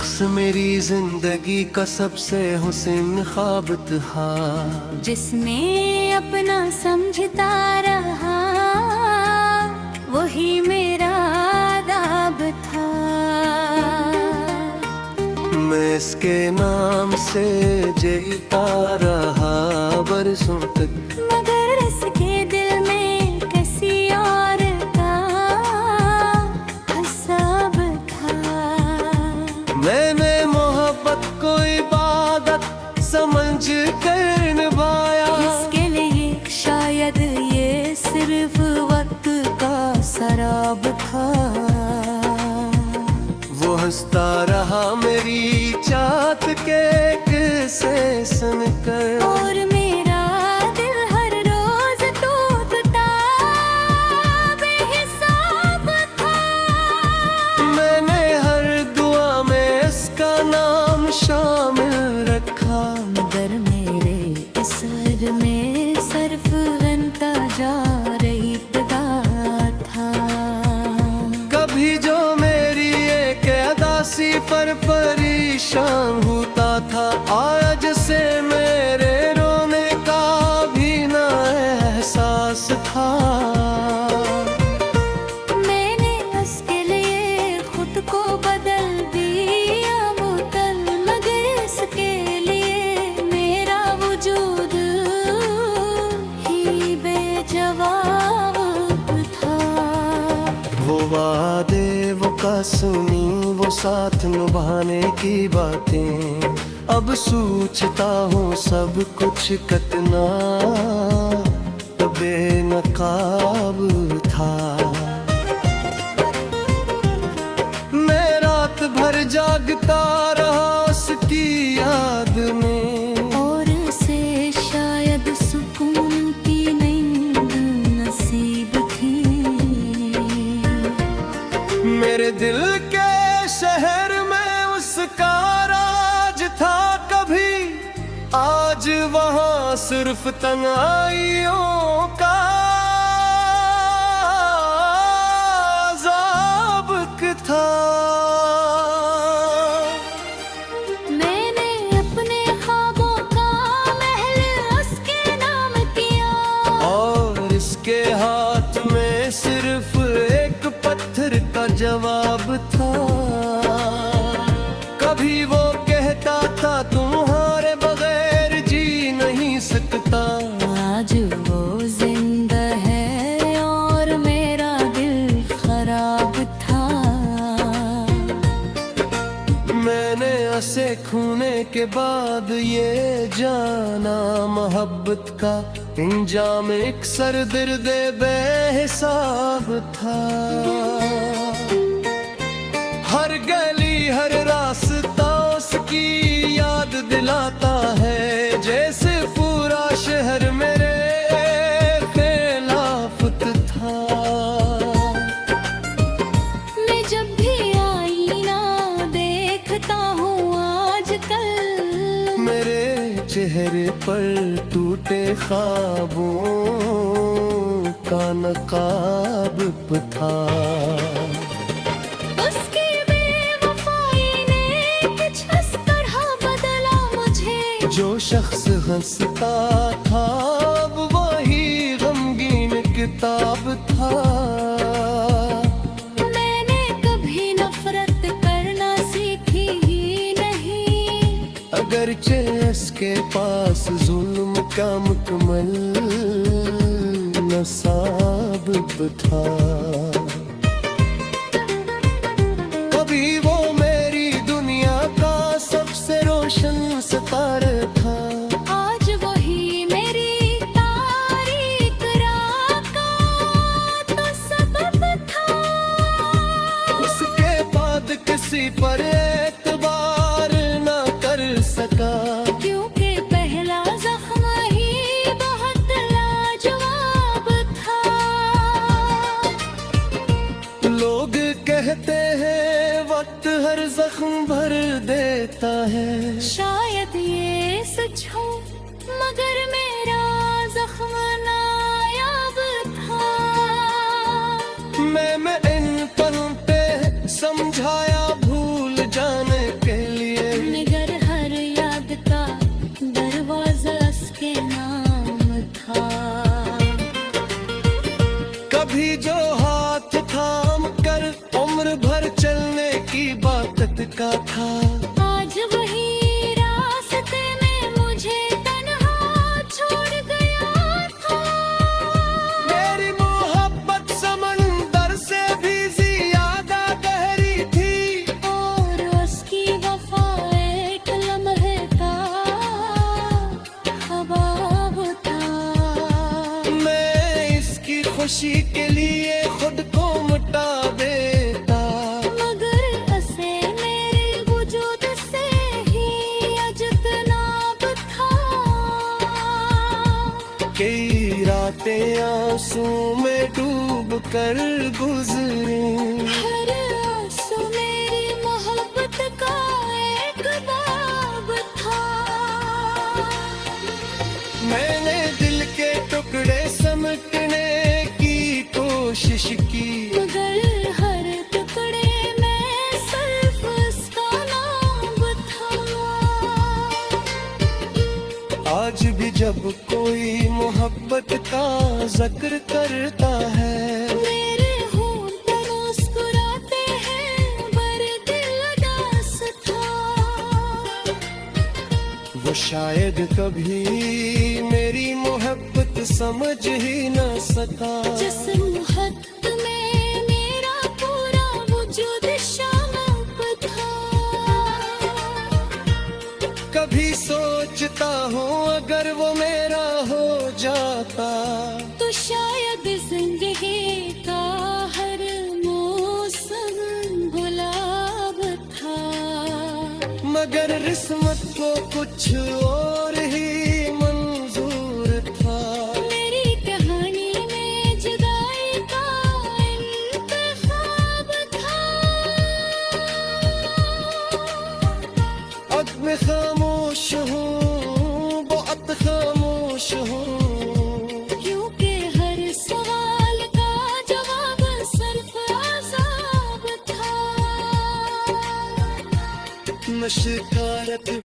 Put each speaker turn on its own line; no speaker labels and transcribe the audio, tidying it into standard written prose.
शख्स मेरी जिंदगी का सबसे हुस्न ख्वाब था,
जिसने अपना समझता रहा वही मेरा दाब था।
मैं इसके नाम से जीता रहा बरसों तक,
मगर इसके दिल में किसी और का हिसाब था।
मैंने मोहब्बत को इबादत समझ कर निभाया,
इसके लिए शायद ये सिर्फ वक्त का शराब था।
वो हंसता रहा मेरी चाहत के किस्से सुनकर,
और मेरा दिल हर रोज टूटता बेहिसाब था।
मैंने हर दुआ में इसका नाम शामिल रखा,
मगर मेरे इस स्वर में सिर्फ गनता जा रही पदा था।
कभी जो मेरी एक अदासी पर परेशान होता था, आज से मेरे रोने का भी ना एहसास था।
मैंने उसके लिए खुद को बदल दिया मुतल, मगर इसके लिए मेरा वजूद ही बेजवाब था।
वो वादे, वो कसमी, वो साथ निभाने की बातें, अब सोचता हूँ सब कुछ कितना बेनकाब था। मैं रात भर जागता रहा उसकी याद में,
और उसे शायद सुकून की नींद नसीब थी।
मेरे दिल के शहर में उसका राज था कभी, आज वहाँ सिर्फ तन्हाइयों का अज़ाब था।
मैंने अपने ख्वाबों का महल उसके नाम किया,
और इसके हाथ में सिर्फ एक पत्थर का जवाब था। कभी वो कहता था तुम्हारे बगैर जी नहीं सकता,
आज वो जिंदा है और मेरा दिल खराब था।
मैंने उसे खोने के बाद ये जाना मोहब्बत का इंजाम एक सर दर्द बेहिसाब था। हर गली हर रास्ता उसकी याद दिलाता है, जैसे पूरा शहर मेरे खिलाफ था।
मैं जब भी आईना देखता हूँ आजकल,
मेरे चेहरे पर टूटे ख्वाबों का नकाब था।
उसकी बेवफाई ने कुछ इस तरह बदला मुझे,
जो शख्स हंसता था अब वही गमगीन किताब था।
मैंने कभी नफरत करना सीखी ही नहीं,
अगरचे इसके पास जुल्म का मुकम्मल नसाब था। कभी वो मेरी दुनिया का सबसे रोशन सितारा था,
आज वही मेरी तारीक राह का तो सबब था।
उसके बाद किसी पर एतबार न कर सका,
क्योंकि पहला जख्म ही बहुत लाजवाब था।
लोग कहते हैं वक्त हर जख्म भर देता है,
शायद ये सच हो मगर मेरा जख्म नायाब था।
मैं इन पलों पे समझाया भूल जाने के खुशी के लिए खुद को मिटा देता।
मगर असे मेरे वजूद से ही अजतनाब था।
कई रातें आंसू में डूब कर गुजरी।
हर आंसू मेरी मोहब्बत का एक बाब था।
मैंने दिल के टुकड़े समेटने की कोशिश की,
मगर हर टुकड़े में सिर्फ उसका नाम था।
आज भी जब कोई मोहब्बत का जिक्र करता है,
मेरे होंठ मुस्कुराते हैं पर दिल उदास था।
वो शायद कभी मेरी मोहब्बत समझ ही न सका।
जिस मोहब्बत में मेरा पूरा वजूद शामिल था।
कभी सोचता हूँ अगर वो मेरा हो जाता,
तो शायद जिंदगी का हर मौसम गुलाब था।
मगर किस्मत को कुछ और ही मंजूर था।
मेरी कहानी में जुदाई का इंतखाब था।
अब मैं खामोश हूँ, बहुत खामोश हूँ,
क्योंकि हर सवाल का जवाब सिर्फ अज़ाब था।
न शिकारत